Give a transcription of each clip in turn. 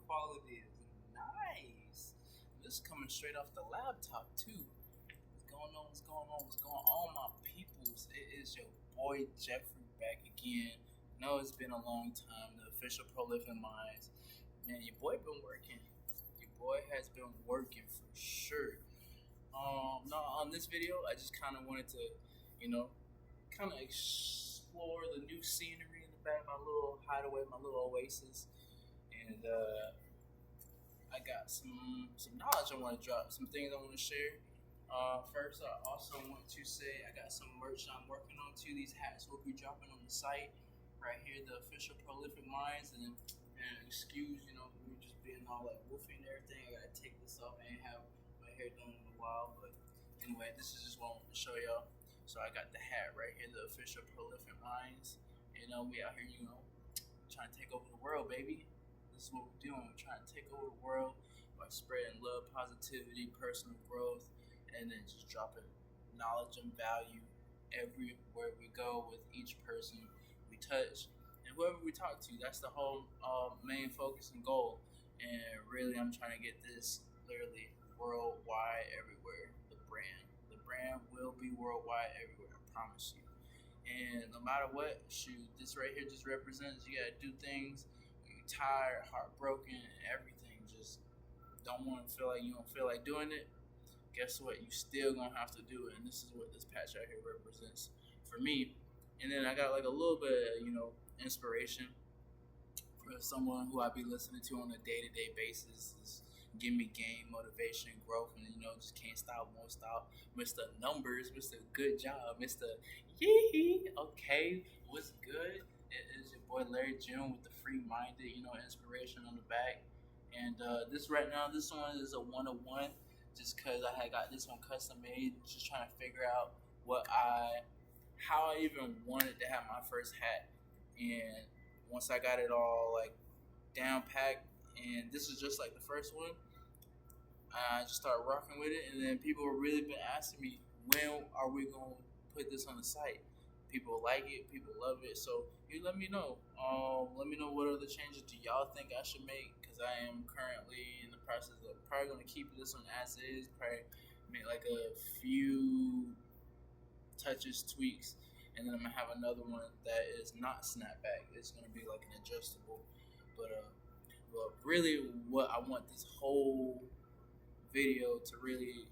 quality is nice. This is coming straight off the laptop too. What's going on? What's going on? What's going on, my peoples? It is your boy Jeffrey back again. No, it's been a long time. The official Prolific Minds. Man, your boy been working. Your boy has been working for sure. No, on this video, I just kind of wanted to, you know, kind of explore the new scenery in the back, my little hideaway, my little oasis, and I got some knowledge I want to drop, some things I want to share. First, I also want to say I got some merch I'm working on too. These hats will be dropping on the site right here, the official Prolific Minds, and excuse, me just being all like woofy and everything. I gotta take this off. I ain't have my hair done in a while, but anyway, this is just what I want to show y'all. So I got the hat right here, the official Prolific Minds. We out here, trying to take over the world, baby. This is what we're doing. We're trying to take over the world by spreading love, positivity, personal growth, and then just dropping knowledge and value everywhere we go with each person we touch and whoever we talk to. That's the whole main focus and goal. And really, I'm trying to get this literally worldwide everywhere. The brand will be worldwide everywhere, I promise you. And no matter what, shoot, this right here just represents you gotta do things when you're tired, heartbroken, and everything. Just don't want to feel like you don't feel like doing it. Guess what? You still gonna have to do it. And this is what this patch right here represents for me. And then I got like a little bit of, inspiration for someone who I be listening to on a day-to-day basis. Is give me game, motivation, growth, and just can't stop, won't stop. Mr. Numbers, Mr. Good Job, Mr. Yee. Okay, what's good? It is your boy Larry June with the free-minded, inspiration on the back. And this right now, this one is a 101, just because I had got this one custom made, just trying to figure out how I even wanted to have my first hat. And once I got it all like down packed, and this is just like the first one, I just started rocking with it. And then people have really been asking me, when are we going to put this on the site? People like it, people love it. So you let me know. Let me know what other changes do y'all think I should make, because I am currently in the process of probably going to keep this one as is, probably make like a few touches, tweaks, and then I'm going to have another one that is not snapback. It's going to be like an adjustable. But really what I want this whole video to really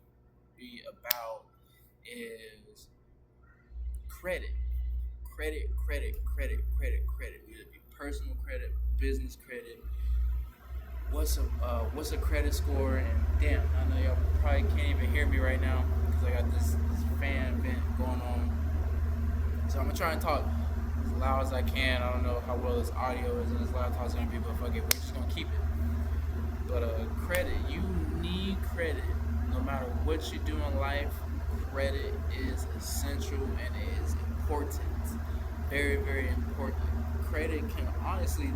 be about is credit. Credit. Whether it be personal credit, business credit. What's a credit score? And damn, I know y'all probably can't even hear me right now because I got this fan vent going on. So I'm gonna try and talk as loud as I can. I don't know how well this audio is and as loud as it's gonna be, but fuck it, we're just gonna keep it. But credit, you need credit. No matter what you do in life, credit is essential and it is important. Very, very important. Credit can honestly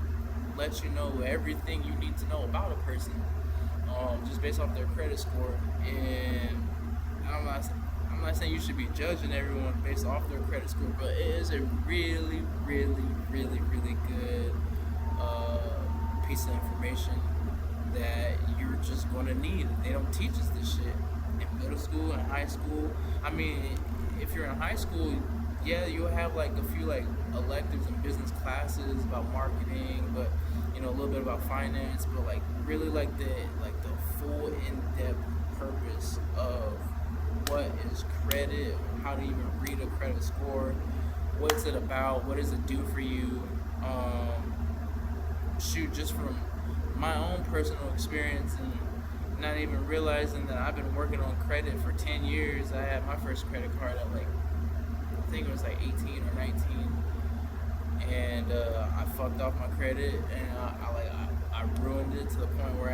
let you know everything you need to know about a person, just based off their credit score. And I'm not saying you should be judging everyone based off their credit score, but it is a really, really, really, really good piece of information that you're just going to need. They don't teach us this shit in middle school and high school. I mean, if you're in high school, yeah, you'll have like a few like electives and business classes about marketing, but a little bit about finance, but like really like the full in-depth purpose of what is credit, how to even read a credit score, what's it about, what does it do for you. Just from my own personal experience and not even realizing that I've been working on credit for 10 years. I had my first credit card at I think it was like 18 or 19, and I fucked off my credit, and I ruined it to the point where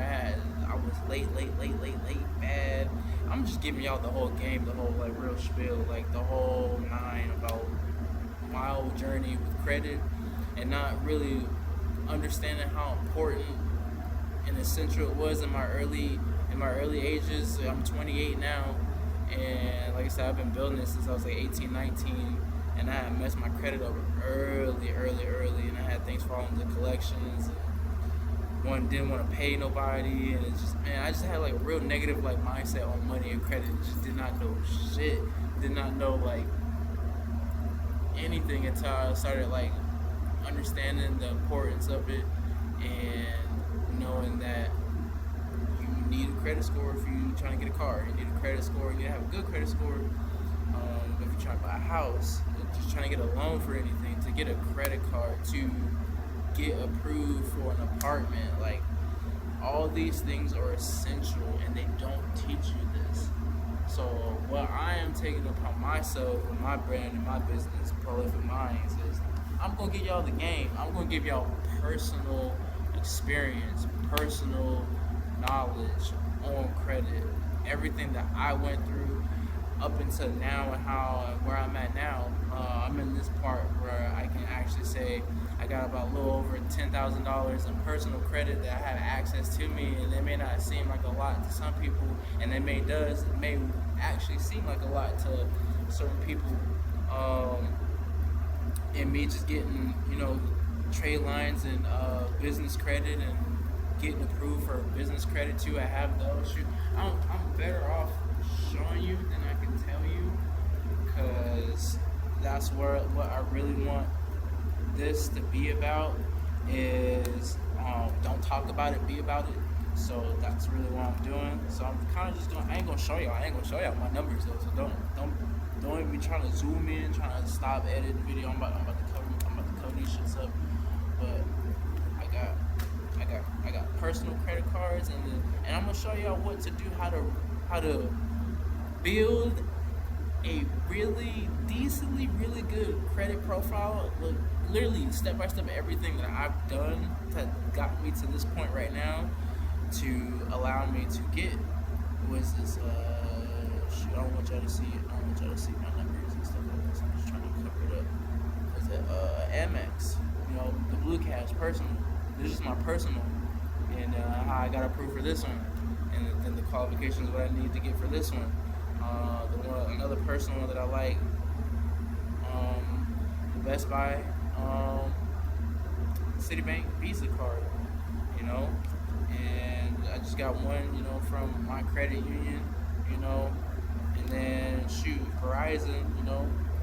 I was late, bad. I'm just giving y'all the whole game, the whole like real spiel, like the whole nine about my whole journey with credit, and not really understanding how important and essential it was in my early ages. I'm 28 now, and like I said, I've been building this since I was like 18, 19, and I had messed my credit up early, and I had things fall into collections. one didn't want to pay nobody, and it's just, man, I just had like a real negative like mindset on money and credit. Just did not know shit. Did not know like anything until I started like understanding the importance of it and knowing that you need a credit score if you're trying to get a car. You need a credit score. You need to have a good credit score. If you're trying to buy a house, just trying to get a loan for anything, to get a credit card, to get approved for an apartment, like all these things are essential and they don't teach you this. So what I am taking upon myself and my brand and my business, Prolific Minds, is I'm gonna give y'all the game. I'm gonna give y'all personal experience, personal knowledge on credit, everything that I went through up until now and how and where I'm at now. I'm in this part where I can actually say I got about a little over $10,000 in personal credit that I have access to me, and it may not seem like a lot to some people, and it may actually seem like a lot to certain people. And me just getting, trade lines and business credit and getting approved for business credit too. I have those. I'm better off showing you than I can tell you, because that's what I really want this to be about is don't talk about it, be about it. So that's really what I'm doing. So I'm kind of just doing. I ain't gonna show y'all my numbers though. So don't even be trying to zoom in, trying to stop editing the video. I'm about to cover these shits up. But I got personal credit cards, and I'm gonna show y'all what to do, how to build a really decently, really good credit profile. Like, literally step by step everything that I've done that got me to this point right now to allow me to get shoot, I don't want y'all to see it. I don't want y'all to see my numbers and stuff like this. I'm just trying to cover it up. What's it? Amex, the Blue Cash personal. This is my personal, and how I got approved for this one, and then the qualifications what I need to get for this one. Another personal one that I like, the Best Buy, Citibank Visa card, and I just got one, from my credit union, and then shoot, Verizon,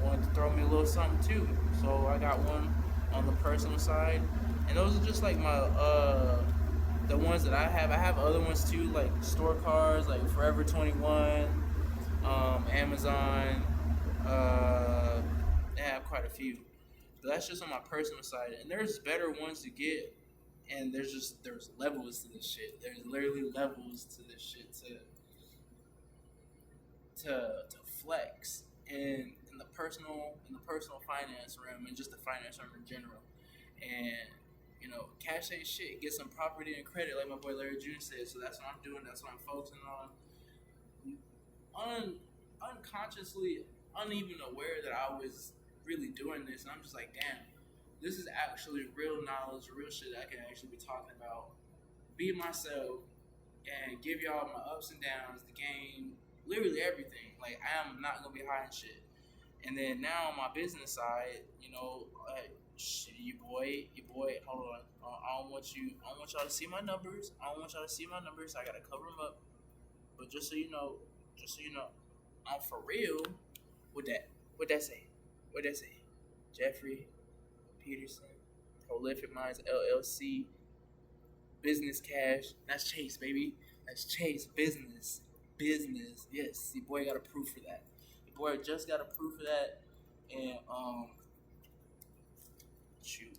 wanted to throw me a little something too, so I got one on the personal side, and those are just like my the ones that I have. I have other ones too, like store cards, like Forever 21, Amazon. They have quite a few, but that's just on my personal side. And there's better ones to get, and there's levels to this shit. There's literally levels to this shit to flex in the personal finance realm and just the finance realm in general. And cash ain't shit. Get some property and credit, like my boy Larry Jr. said. So that's what I'm doing. That's what I'm focusing on. Unconsciously, uneven aware that I was really doing this, and I'm just like, damn, this is actually real knowledge, real shit that I can actually be talking about. Be myself and give y'all my ups and downs, the game, literally everything. Like, I am not gonna be hiding shit. And then now on my business side, shit, your boy. Hold on, I don't want y'all to see my numbers. I gotta cover them up. But just so you know, I'm for real. What that say? Jeffrey Peterson, Prolific Minds LLC, Business Cash. That's Chase, baby. That's Chase. Business. Yes, your boy got approved for that. Your boy just got approved for that, and shoot,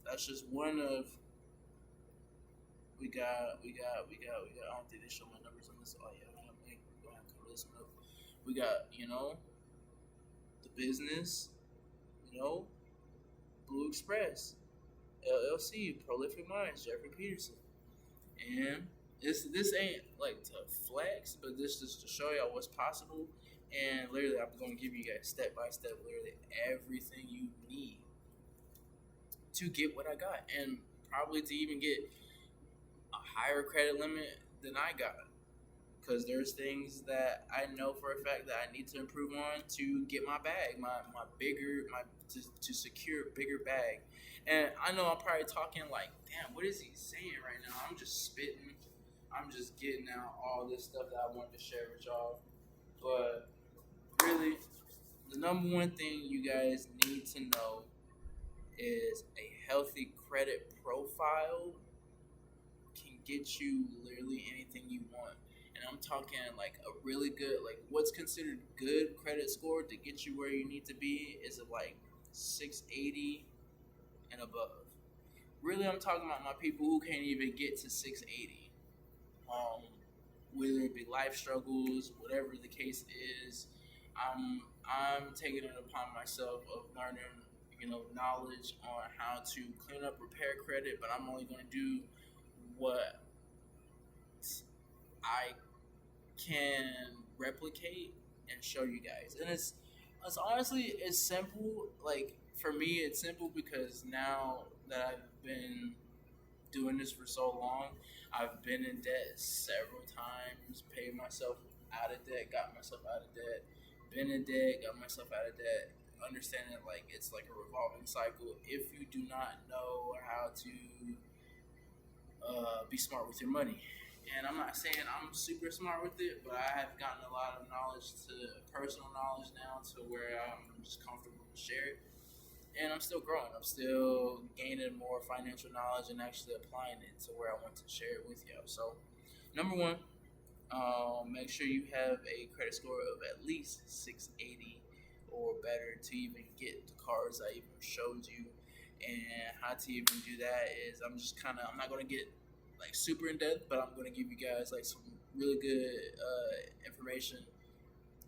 that's just one of. We got. I don't think they show my numbers on this. Oh yeah, I'm gonna have to cover this one up. We got, the business, Blue Express, LLC, Prolific Minds, Jeffrey Peterson, and this ain't like to flex, but this is to show y'all what's possible. And literally, I'm gonna give you guys step by step, literally everything you need to get what I got, and probably to even get a higher credit limit than I got, because there's things that I know for a fact that I need to improve on to get my bag, my bigger, my to secure a bigger bag. And I know I'm probably talking like, damn, what is he saying right now? I'm just spitting. I'm just getting out all this stuff that I wanted to share with y'all. But really, the number one thing you guys need to know is a healthy credit profile can get you literally anything you want. And I'm talking like a really good, like what's considered good credit score to get you where you need to be is like 680 and above. Really, I'm talking about my people who can't even get to 680. Um, whether it be life struggles, whatever the case is, I'm taking it upon myself of learning, knowledge on how to clean up, repair credit. But I'm only going to do what I can replicate and show you guys. And it's honestly it's simple. Like for me, it's simple because now that I've been doing this for so long, I've been in debt several times, paid myself out of debt, got myself out of debt, been in debt, got myself out of debt. Understanding like it's like a revolving cycle. If you do not know how to be smart with your money. And I'm not saying I'm super smart with it, but I have gotten a lot of knowledge to personal knowledge now to where I'm just comfortable to share it. And I'm still growing. I'm still gaining more financial knowledge and actually applying it to where I want to share it with you. So, number one, make sure you have a credit score of at least 680 or better to even get the cards I even showed you. And how to even do that is I'm not going to get like super in depth, but I'm going to give you guys like some really good information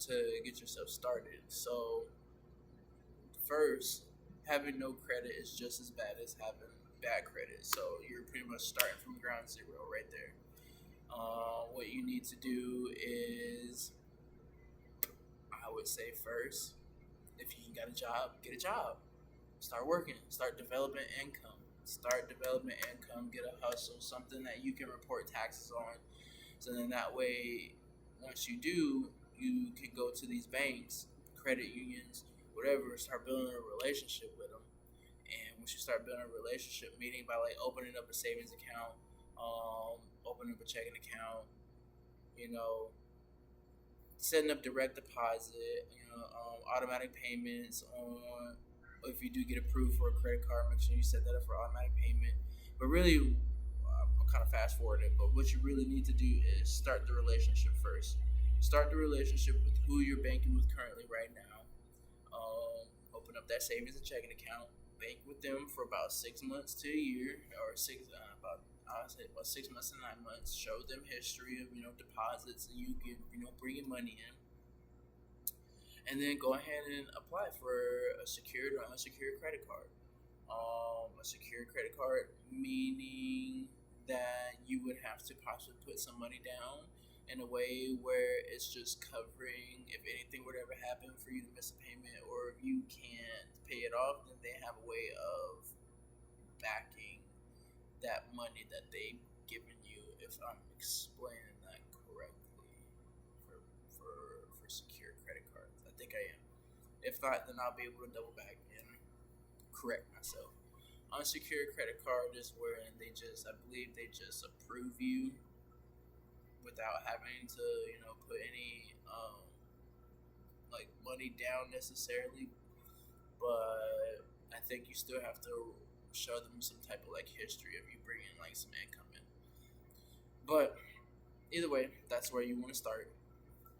to get yourself started. So first, having no credit is just as bad as having bad credit. So you're pretty much starting from ground zero right there. What you need to do is, I would say first, if you got a job, get a job. Start working. Start developing income. Get a hustle, something that you can report taxes on. So then that way, once you do, you can go to these banks, credit unions, whatever, start building a relationship with them. And once you start building a relationship, meaning by like opening up a savings account, opening up a checking account, setting up direct deposit, automatic payments on. If you do get approved for a credit card, make sure you set that up for automatic payment. But really, I'm kind of fast forwarding. But what you really need to do is start the relationship first. Start the relationship with who you're banking with currently right now. Open up that savings and checking account. Bank with them for about 6 months to a year, or I would say about 6 months to 9 months. Show them history of deposits, and you can bring your money in. And then go ahead and apply for a secured or unsecured credit card. A secured credit card meaning that you would have to possibly put some money down in a way where it's just covering if anything would ever happen for you to miss a payment, or if you can't pay it off, then they have a way of backing that money that they've given you, if I'm explaining that correctly, for secure credit cards. I think I am. If not, then I'll be able to double back and correct myself. Unsecured credit card is where I believe they just approve you without having to, put any like money down necessarily. But I think you still have to show them some type of like history of you bringing like some income in. But either way, that's where you want to start.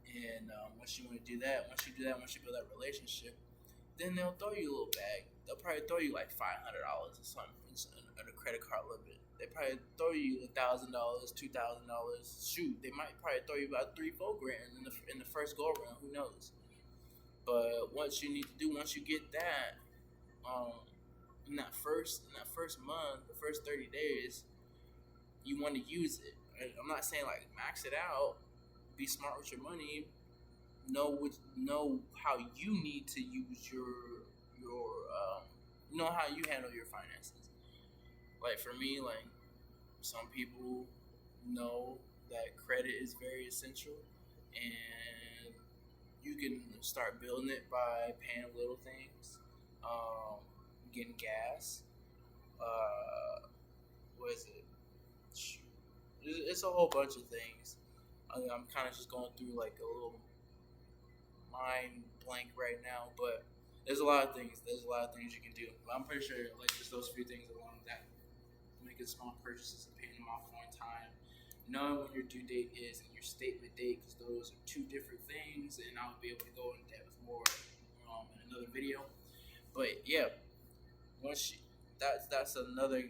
And once you build that relationship, then they'll throw you a little bag. They'll probably throw you like $500 or something on a credit card limit. They probably throw you $1,000, $2,000. Shoot, they might probably throw you about $3-4 grand in the first go around. Who knows? But once you get that, in that first month, the first 30 days, you want to use it. I'm not saying like max it out. Be smart with your money. Know how you need to use your know how you handle your finances. Like for me, like some people know that credit is very essential, and you can start building it by paying little things, getting gas. What is it? It's a whole bunch of things. I'm kind of just going through like a little mind blank right now, but there's a lot of things. There's a lot of things you can do. But I'm pretty sure like just those few things alone, that making small purchases and paying them off on time, knowing when your due date is and your statement date, because those are two different things, and I'll be able to go in depth more in another video. But yeah, once you, that's another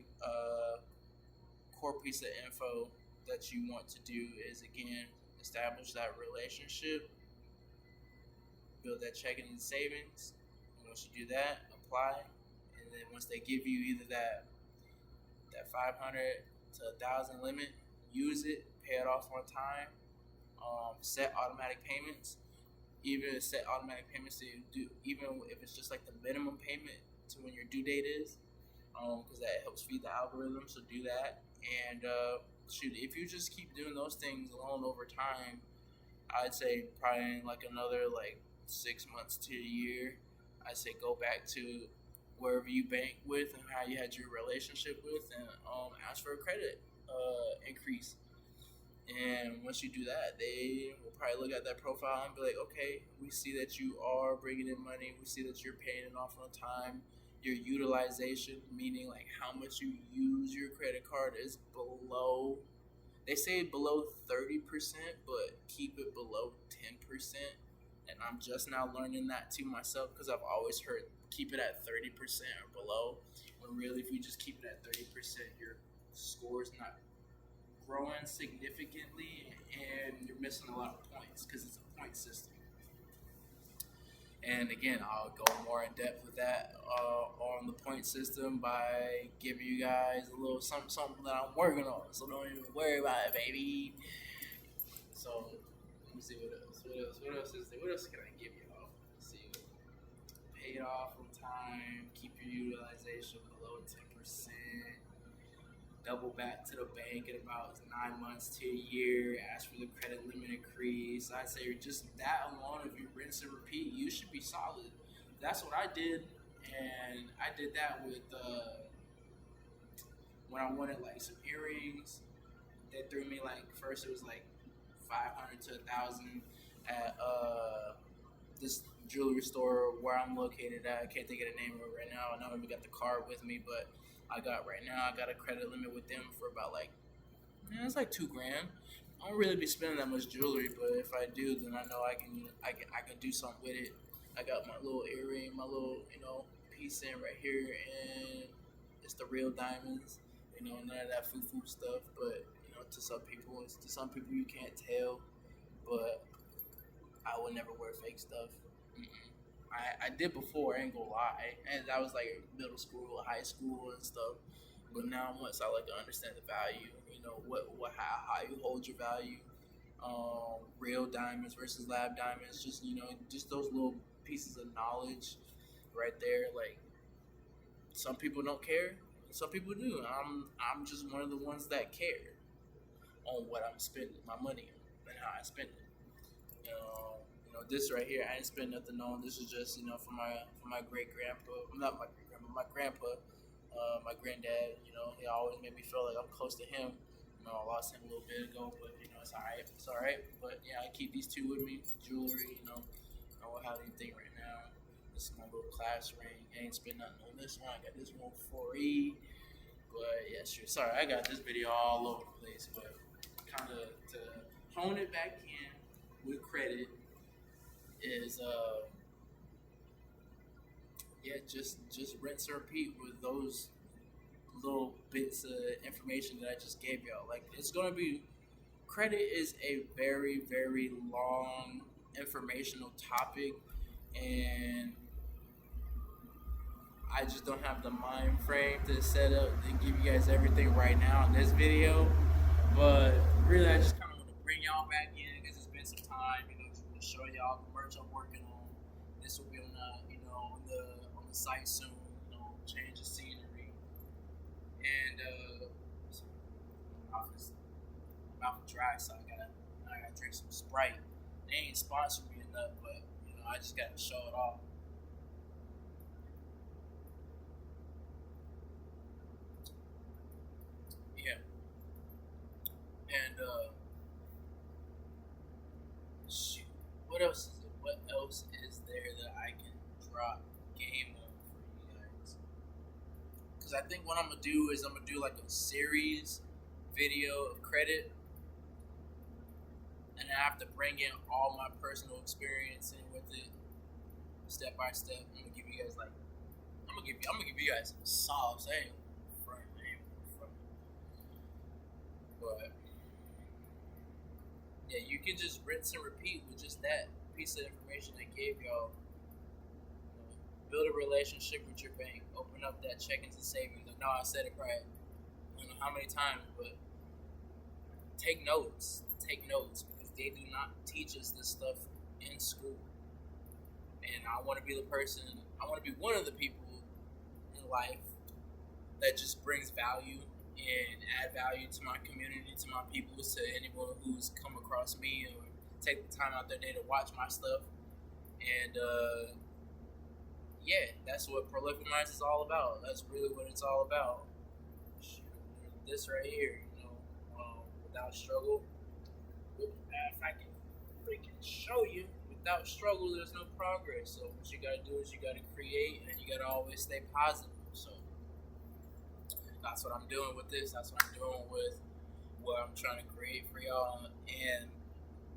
core piece of info that you want to do is, again, establish that relationship, build that checking and savings. And once you do that, apply, and then once they give you either that 500 to 1,000 limit, use it, pay it off on time. Set automatic payments. Even set automatic payments to do, even if it's just like the minimum payment to when your due date is, because that helps feed the algorithm. So do that, and shoot, if you just keep doing those things alone over time, I'd say probably in like another like 6 months to a year, I'd say go back to wherever you bank with and how you had your relationship with, and ask for a credit increase. And once you do that, they will probably look at that profile and be like, okay, we see that you are bringing in money. We see that you're paying it off on time. Your utilization, meaning like how much you use your credit card, is below, they say below 30%, but keep it below 10%. And I'm just now learning that to myself, because I've always heard keep it at 30% or below. When really, if you just keep it at 30%, your score is not growing significantly, and you're missing a lot of points because it's a point system. And again, I'll go more in depth with that on the point system by giving you guys a little something that I'm working on. So don't even worry about it, baby. So let me see what else. What else is there? What else can I give y'all? Let's see. Pay it off on time. Keep your utilization below 10%. Double back to the bank in about 9 months to a year. Ask for the credit limit increase. I'd say just that alone, if you rinse and repeat, you should be solid. That's what I did, and I did that with when I wanted like some earrings. They threw me like, first it was like 500 to 1,000 at this jewelry store where I'm located at. I can't think of the name of it right now. I don't even got the card with me, but I got a credit limit with them for about like, it's like $2,000. I don't really be spending that much jewelry, but if I do, then I know I can do something with it. I got my little earring, my little piece in right here, and it's the real diamonds. None of that foo stuff. But to some people you can't tell. But I would never wear fake stuff. I did before, I ain't gonna lie, and that was like middle school, high school, and stuff. But now, once I like to understand the value, how you hold your value, real diamonds versus lab diamonds, just those little pieces of knowledge, right there. Like, some people don't care, some people do. I'm just one of the ones that care on what I'm spending my money on and how I spend it. This right here, I didn't spend nothing on. This is just, for my great grandpa, not my great grandpa, my grandpa, my granddad. He always made me feel like I'm close to him. I lost him a little bit ago, but it's alright. It's alright. But yeah, I keep these two with me. Jewelry, I don't have anything right now. This is my little class ring. I ain't spend nothing on this one. I got this one for free. But yeah, sure. Sorry, I got this video all over the place, but kind of to hone it back in with credit is just rinse and repeat with those little bits of information that I just gave y'all. Like, it's gonna be, credit is a very, very long informational topic, and I just don't have the mind frame to set up and give you guys everything right now in this video. But really, I just kind of want to bring y'all back in because it's been some time, to show y'all the merch I'm working on. This will be on the site soon. Change the scenery, and I'm out for dry, so I gotta drink some Sprite. They ain't sponsoring me enough, but I just gotta show it off. Yeah, and shoot, what else is it? What else is there that I can drop game on for you guys? Because I think what I'm gonna do is I'm gonna do like a series video of credit, and I have to bring in all my personal experience in with it, step by step. I'm gonna give you guys I'm gonna give you guys some sauce. I ain't front, but yeah, you can just rinse and repeat with just that piece of information I gave y'all. Build a relationship with your bank. Open up that checkings and savings. I know I said it right. I don't know how many times, but take notes. Take notes because they do not teach us this stuff in school. And I want to be one of the people in life that just brings value and add value to my community, to my people, to anyone who's come across me or take the time out their day to watch my stuff. And yeah, that's what Prolific Minds is all about. That's really what it's all about. This right here, without struggle. If I can freaking show you, without struggle, there's no progress. So what you gotta do is you gotta create, and you gotta always stay positive. So that's what I'm doing with this. That's what I'm doing with what I'm trying to create for y'all, and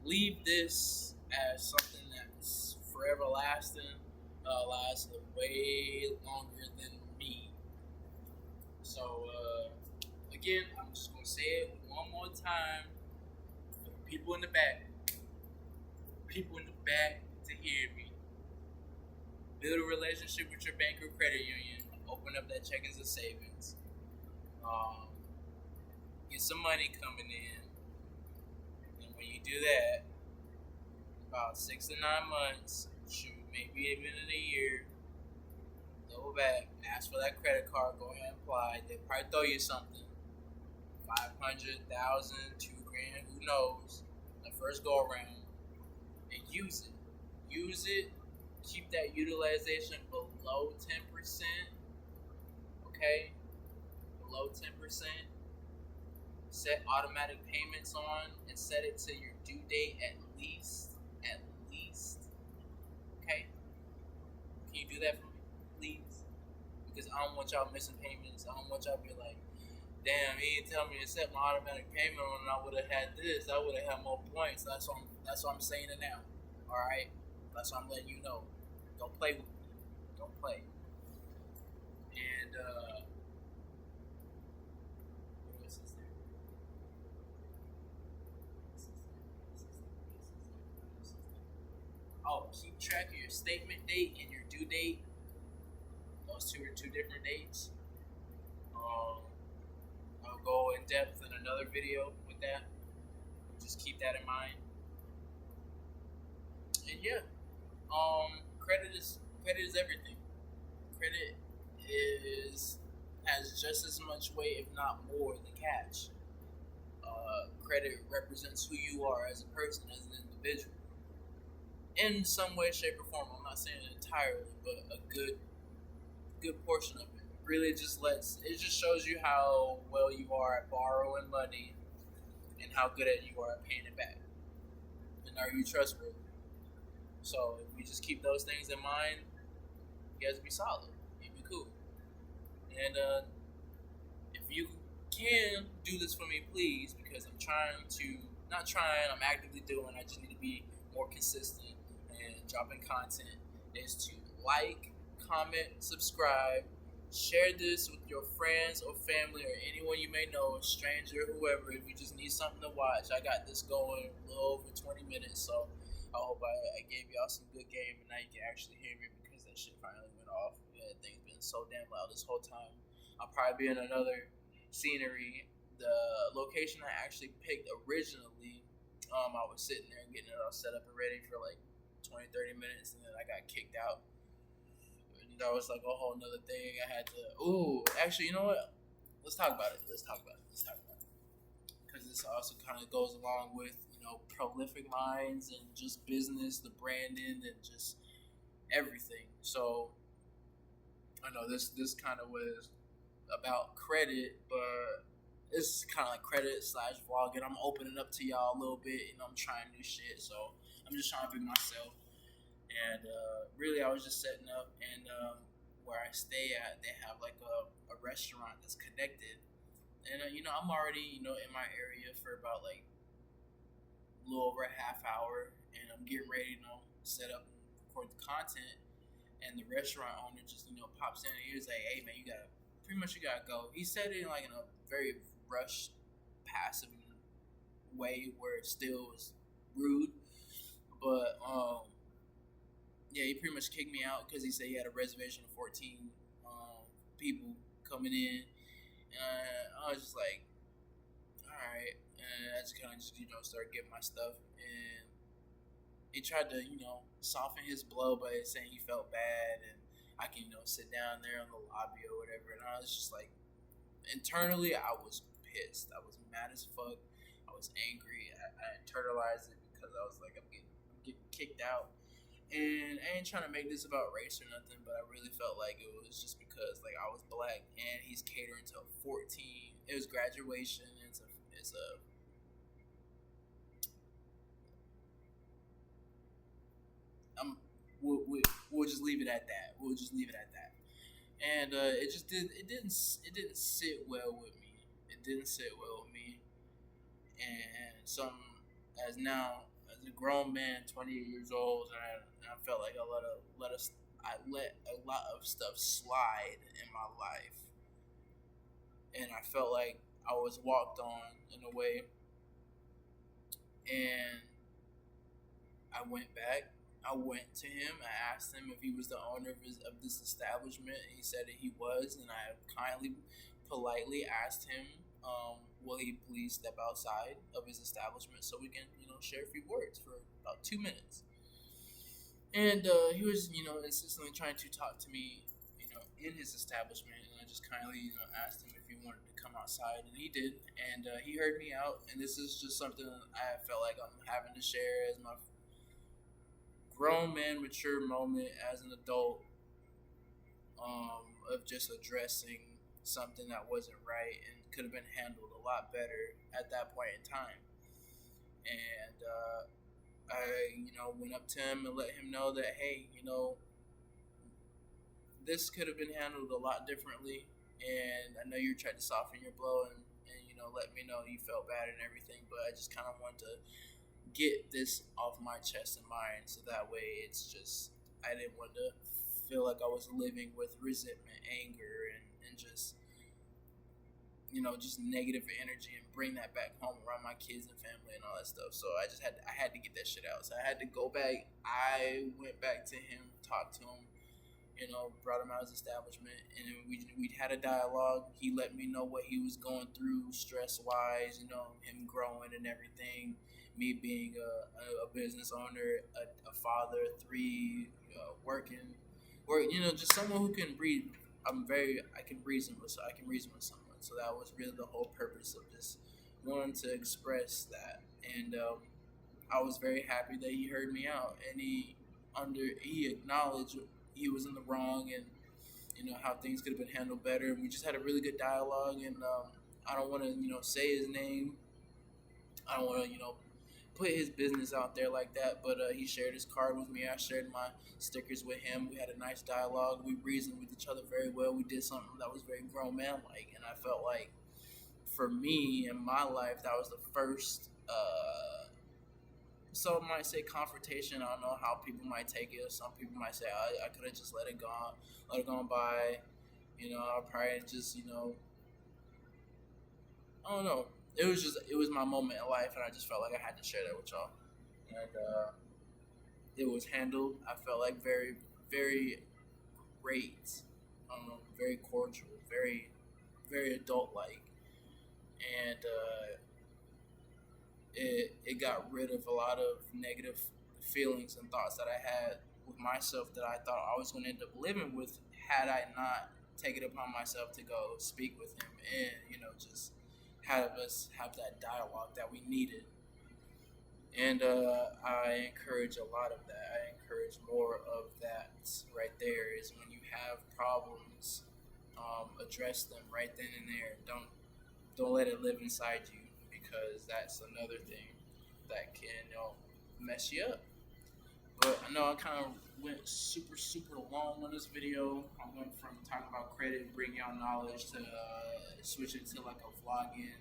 leave this as something that's forever lasting, lasts way longer than me. So again, I'm just gonna say it one more time for people in the back to hear me. Build a relationship with your bank or credit union. Open up that checkings and savings. Get some money coming in. And when you do that, about 6 to 9 months, shoot, maybe even in a year, go back, ask for that credit card, go ahead and apply. They'll probably throw you something. 500,000, $2,000, who knows? The first go around, and use it. Use it. Keep that utilization below 10%. Okay, below 10%. Set automatic payments on and set it to your due date at least. Okay, can you do that for me, please? Because I don't want y'all missing payments. I don't want y'all to be like, damn, he didn't tell me to set my automatic payment on, and I would have had this. I would have had more points. That's why I'm saying it now. All right, that's why I'm letting you know. Don't play with me. Don't play. And what else is there? Oh, keep track of your statement date and your due date. Those two are two different dates. I'll go in depth in another video with that. Just keep that in mind. And yeah, credit is everything. Credit has just as much weight, if not more, than cash. Credit represents who you are as a person, as an individual, in some way, shape, or form. I'm not saying entirely, but a good portion of it. Really, just shows you how well you are at borrowing money, and how good at you are at paying it back, and are you trustworthy. So if we just keep those things in mind, you guys will be solid. You'll be cool. And if you can do this for me, please, because I'm actively doing. I just need to be more consistent and dropping content. Is to like, comment, subscribe, share this with your friends or family or anyone you may know, a stranger, whoever. If you just need something to watch, I got this going a little over 20 minutes, so I hope I gave y'all some good game, and now you can actually hear me because that shit finally went off. Yeah, things been so damn loud this whole time. I'll probably be in another scenery. The location I actually picked originally, I was sitting there getting it all set up and ready for like 20-30 minutes, and then I got kicked out. And that was like a whole nother thing. I had to. Ooh, actually, you know what? Let's talk about it. because this also kind of goes along with prolific minds and just business, the branding, and just everything. So I know this kind of was about credit, but it's kind of like credit slash vlogging. I'm opening up to y'all a little bit. I'm trying new shit, so I'm just trying to be myself. And really, I was just setting up, and where I stay at, they have like a restaurant that's connected. And I'm already in my area for about like a little over a half hour, and I'm getting ready to set up and record the content. And the restaurant owner just pops in and he was like, "Hey man, you gotta go." He said it in a very rushed, passive way where it still was rude, but yeah, he pretty much kicked me out because he said he had a reservation of 14 people coming in. I was just like, all right, and I just kind of started getting my stuff, and he tried to soften his blow by saying he felt bad and I can sit down there in the lobby or whatever. And I was just like, internally I was pissed. I was mad as fuck. I was angry. I internalized it because I was like, I'm getting kicked out. And I ain't trying to make this about race or nothing, but I really felt like it was just because like I was black and he's catering to 14. It was graduation. It's a we'll just leave it at that. We'll just leave it at that. And it didn't sit well with me. It didn't sit well with me. And some as now as a grown man, 28 years old, and I felt like I let a lot of stuff slide in my life, and I felt like I was walked on in a way, and I went back. I went to him. I asked him if he was the owner of this establishment. And he said that he was, and I kindly, politely asked him, "Will he please step outside of his establishment so we can, share a few words for about 2 minutes?" And he was, insistently trying to talk to me, in his establishment, and I just kindly, asked him if he wanted to come outside, and he did, and he heard me out. And this is just something I felt like I'm having to share as my grown man, mature moment as an adult, of just addressing something that wasn't right and could have been handled a lot better at that point in time. And I, went up to him and let him know that, hey, this could have been handled a lot differently. And I know you tried to soften your blow and let me know you felt bad and everything, but I just kind of wanted to get this off my chest and mind, so that way it's just I didn't want to feel like I was living with resentment, anger, and just just negative energy and bring that back home around my kids and family and all that stuff. So I had to get that shit out. So I had to go back. I went back to him, talked to him, brought him out of his establishment, and we had a dialogue. He let me know what he was going through stress wise, him growing and everything, me being a business owner, a father, three, working, or just someone who can breathe. I can reason with someone. So that was really the whole purpose of just wanting to express that. And I was very happy that he heard me out, and he acknowledged he was in the wrong, and how things could have been handled better. And we just had a really good dialogue. And I don't want to say his name. I don't want to put his business out there like that, but he shared his card with me. I shared my stickers with him. We had a nice dialogue. We reasoned with each other very well. We did something that was very grown man like, and I felt like for me in my life that was the first some might say confrontation. I don't know how people might take it. Some people might say I could have just let it go by. I probably just I don't know. It was my moment in life, and I just felt like I had to share that with y'all. And it was handled. I felt like very, very great, very cordial, very, very adult like, and it got rid of a lot of negative feelings and thoughts that I had with myself that I thought I was going to end up living with had I not taken it upon myself to go speak with him and just have us have that dialogue that we needed. And I encourage a lot of that. I encourage more of that right there. Is when you have problems, address them right then and there. Don't let it live inside you, because that's another thing that can mess you up. But I know I kind of went super long on this video. I went from talking about credit, bringing out knowledge, to switching to like a vlogging.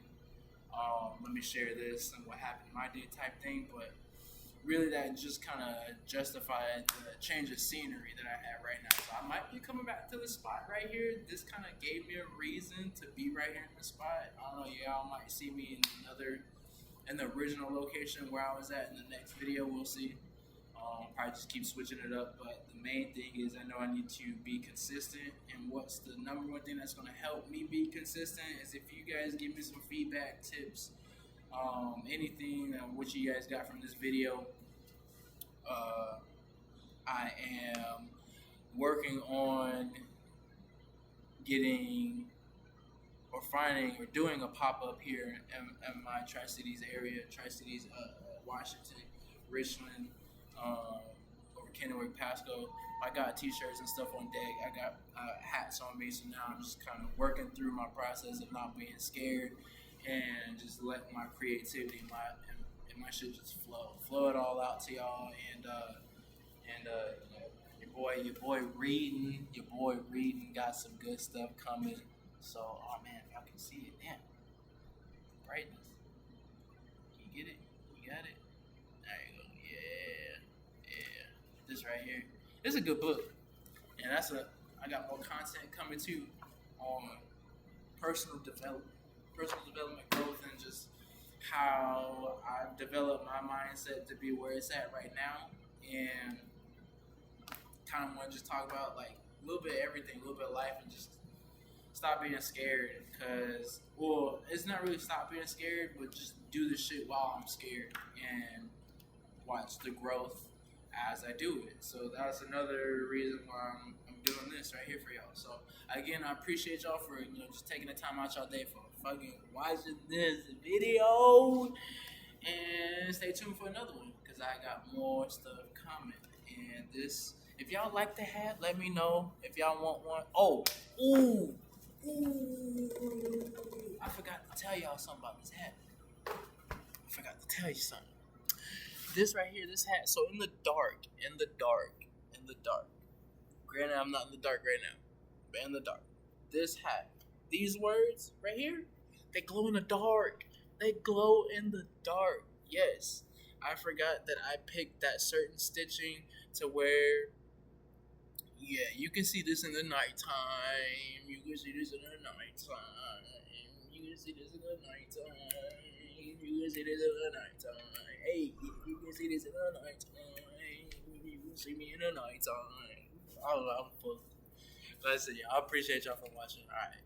Let me share this and what happened in my day type thing. But really, that just kind of justified the change of scenery that I have right now. So I might be coming back to the spot right here. This kind of gave me a reason to be right here in the spot. I don't know, y'all might see me in the original location where I was at in the next video. We'll see. Probably just keep switching it up, but the main thing is I know I need to be consistent, and what's the number one thing that's going to help me be consistent is if you guys give me some feedback, tips, anything, what you guys got from this video. I am working on getting or finding or doing a pop-up here in my Tri-Cities area, Tri-Cities, Washington, Richland, over Kennewick, Pasco. I got t-shirts and stuff on deck. I got hats on me, so now I'm just kind of working through my process of not being scared and just letting my creativity, my shit just flow it all out to y'all. And your boy reading got some good stuff coming. So, oh man, if y'all can see it, damn, brightness. You get it? You got it? There you go. Yeah. This right here. This is a good book, and I got more content coming too on personal development growth, and just how I've developed my mindset to be where it's at right now. And kind of want to just talk about like a little bit of everything, a little bit of life, and just stop being scared. Because, well, it's not really stop being scared, but just do the shit while I'm scared and watch the growth as I do it. So that's another reason why I'm doing this right here for y'all. So again, I appreciate y'all for just taking the time out y'all day for fucking watching this video, and stay tuned for another one because I got more stuff coming. And this, if y'all like the hat, let me know if y'all want one. Oh, ooh, I forgot to tell y'all something about this hat. I forgot to tell you something. This right here, this hat. So in the dark. Granted, I'm not in the dark right now, but in the dark. This hat, these words right here, they glow in the dark. They glow in the dark. Yes, I forgot that I picked that certain stitching to where, yeah, you can see this in the nighttime. You can see this in the nighttime. You can see this in the nighttime. You can see this in the nighttime. Hey, you can see this in the nighttime. You can see me in the nighttime. I'm full. Listen, y'all, I appreciate y'all for watching. All right.